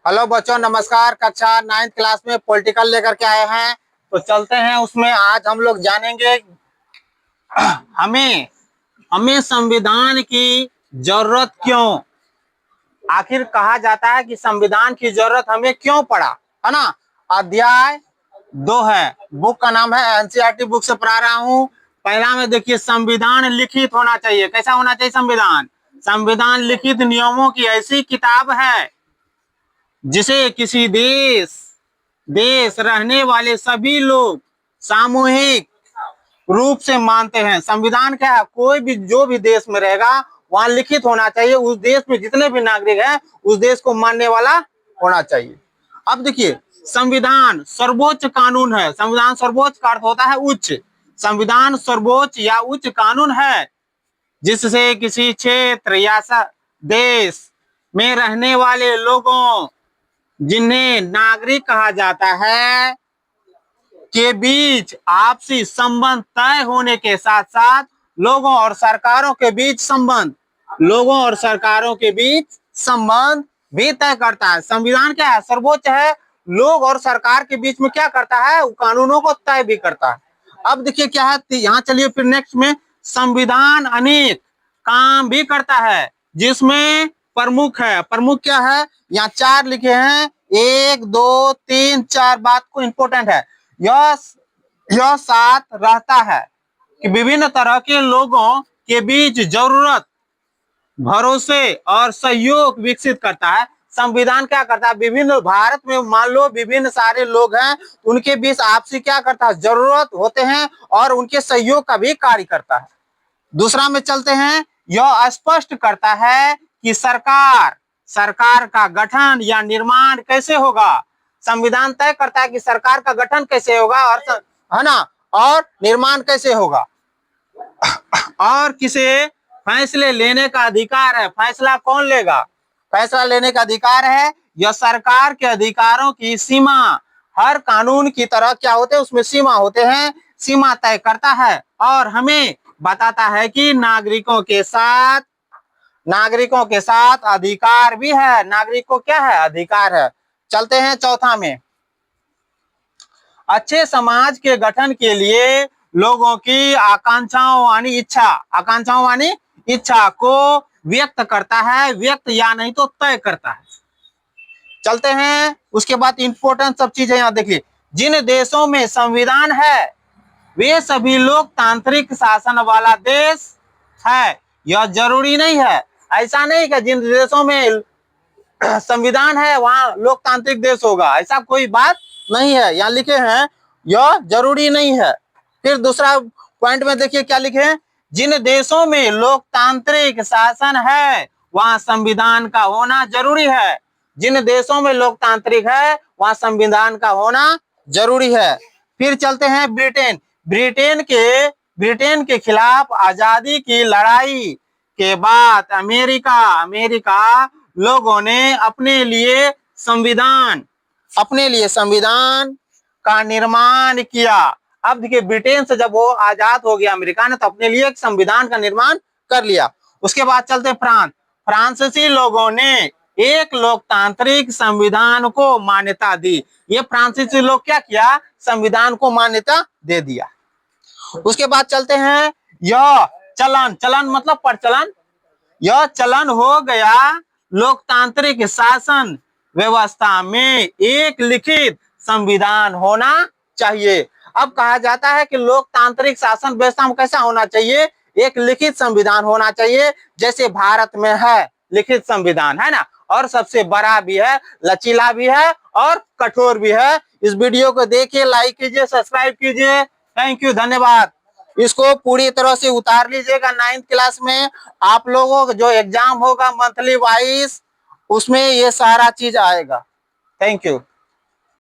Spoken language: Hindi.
हेलो बच्चों, नमस्कार। कक्षा 9th क्लास में पॉलिटिकल लेकर के आए हैं, तो चलते हैं उसमें। आज हम लोग जानेंगे हमें हमें संविधान की जरूरत क्यों। आखिर कहा जाता है कि संविधान की जरूरत हमें क्यों पड़ा, है ना। अध्याय 2 है, बुक का नाम है, एनसीईआरटी बुक से पढ़ा रहा हूँ। पहला में देखिए, संविधान लिखित होना चाहिए। कैसा होना चाहिए संविधान? संविधान लिखित नियमों की ऐसी किताब है जिसे किसी देश रहने वाले सभी लोग सामूहिक रूप से मानते हैं। संविधान क्या है? कोई भी जो भी देश में रहेगा वहां लिखित होना चाहिए। उस देश में जितने भी नागरिक हैं उस देश को मानने वाला होना चाहिए। अब देखिए, संविधान सर्वोच्च कानून है। संविधान सर्वोच्च का अर्थ होता है उच्च। संविधान सर्वोच्च या उच्च कानून है जिससे किसी क्षेत्र या देश में रहने वाले लोगों, जिन्हें नागरिक कहा जाता है, के बीच आपसी संबंध तय होने के साथ साथ लोगों और सरकारों के बीच संबंध भी तय करता है। संविधान क्या है? सर्वोच्च है। लोग और सरकार के बीच में क्या करता है? कानूनों को तय भी करता है। अब देखिए क्या है, यहाँ चलिए फिर नेक्स्ट में। संविधान अनेक काम भी करता है जिसमें प्रमुख है। प्रमुख क्या है? यहाँ 4 लिखे हैं, 1 2 3 4 बात को इंपोर्टेंट है। यह साथ रहता है कि विभिन्न तरह के लोगों के बीच जरूरत, भरोसे और सहयोग विकसित करता है। संविधान क्या करता है? विभिन्न, भारत में मान लो विभिन्न सारे लोग हैं, उनके बीच आपसी क्या करता है? जरूरत होते हैं और उनके सहयोग का भी कार्य करता है। दूसरा में चलते हैं। यह स्पष्ट करता है कि सरकार का गठन या निर्माण कैसे होगा। संविधान तय करता है कि सरकार का गठन कैसे होगा, और है ना, और निर्माण कैसे होगा, और किसे फैसले लेने का अधिकार है। फैसला कौन लेगा? फैसला लेने का अधिकार है। यह सरकार के अधिकारों की सीमा, हर कानून की तरह क्या होते हैं, उसमें सीमा होते हैं, सीमा तय करता है और हमें बताता है कि नागरिकों के साथ अधिकार भी है। नागरिक को क्या है? अधिकार है। चलते हैं चौथा में। अच्छे समाज के गठन के लिए लोगों की आकांक्षाओं यानी इच्छा को व्यक्त करता है, व्यक्त या नहीं तो तय करता है। चलते हैं उसके बाद। इंपोर्टेंट सब चीजें यहाँ देखिए। जिन देशों में संविधान है वे सभी लोकतांत्रिक शासन वाला देश है। यह जरूरी नहीं है, ऐसा नहीं कि जिन देशों में संविधान है वहां लोकतांत्रिक देश होगा, ऐसा कोई बात नहीं है। यहाँ लिखे हैं यह जरूरी नहीं है। फिर दूसरा पॉइंट में देखिए क्या लिखे हैं। जिन देशों में लोकतांत्रिक शासन है वहां संविधान का होना जरूरी है। जिन देशों में लोकतांत्रिक है वहां संविधान का होना जरूरी है। फिर चलते हैं ब्रिटेन के खिलाफ आजादी की लड़ाई के बाद अमेरिका लोगों ने अपने लिए संविधान का निर्माण किया। अब देखिए, ब्रिटेन से जब वो आजाद हो गया अमेरिका ने, तो अपने लिए एक संविधान का निर्माण कर लिया। उसके बाद चलते हैं फ्रांसीसी लोगों ने एक लोकतांत्रिक संविधान को मान्यता दी। ये फ्रांसीसी लोग क्या किया? संविधान को मान्यता दे दिया। उसके बाद चलते हैं। यह चलन मतलब प्रचलन, यह चलन हो गया लोकतांत्रिक शासन व्यवस्था में एक लिखित संविधान होना चाहिए। अब कहा जाता है कि लोकतांत्रिक शासन व्यवस्था में कैसा होना चाहिए? एक लिखित संविधान होना चाहिए, जैसे भारत में है लिखित संविधान, है ना, और सबसे बड़ा भी है, लचीला भी है और कठोर भी है। इस वीडियो को देखिए, लाइक कीजिए, सब्सक्राइब कीजिए। थैंक यू, धन्यवाद। इसको पूरी तरह से उतार लीजिएगा। 9th क्लास में आप लोगों का जो एग्जाम होगा मंथली वाइज, उसमें ये सारा चीज आएगा। Thank you.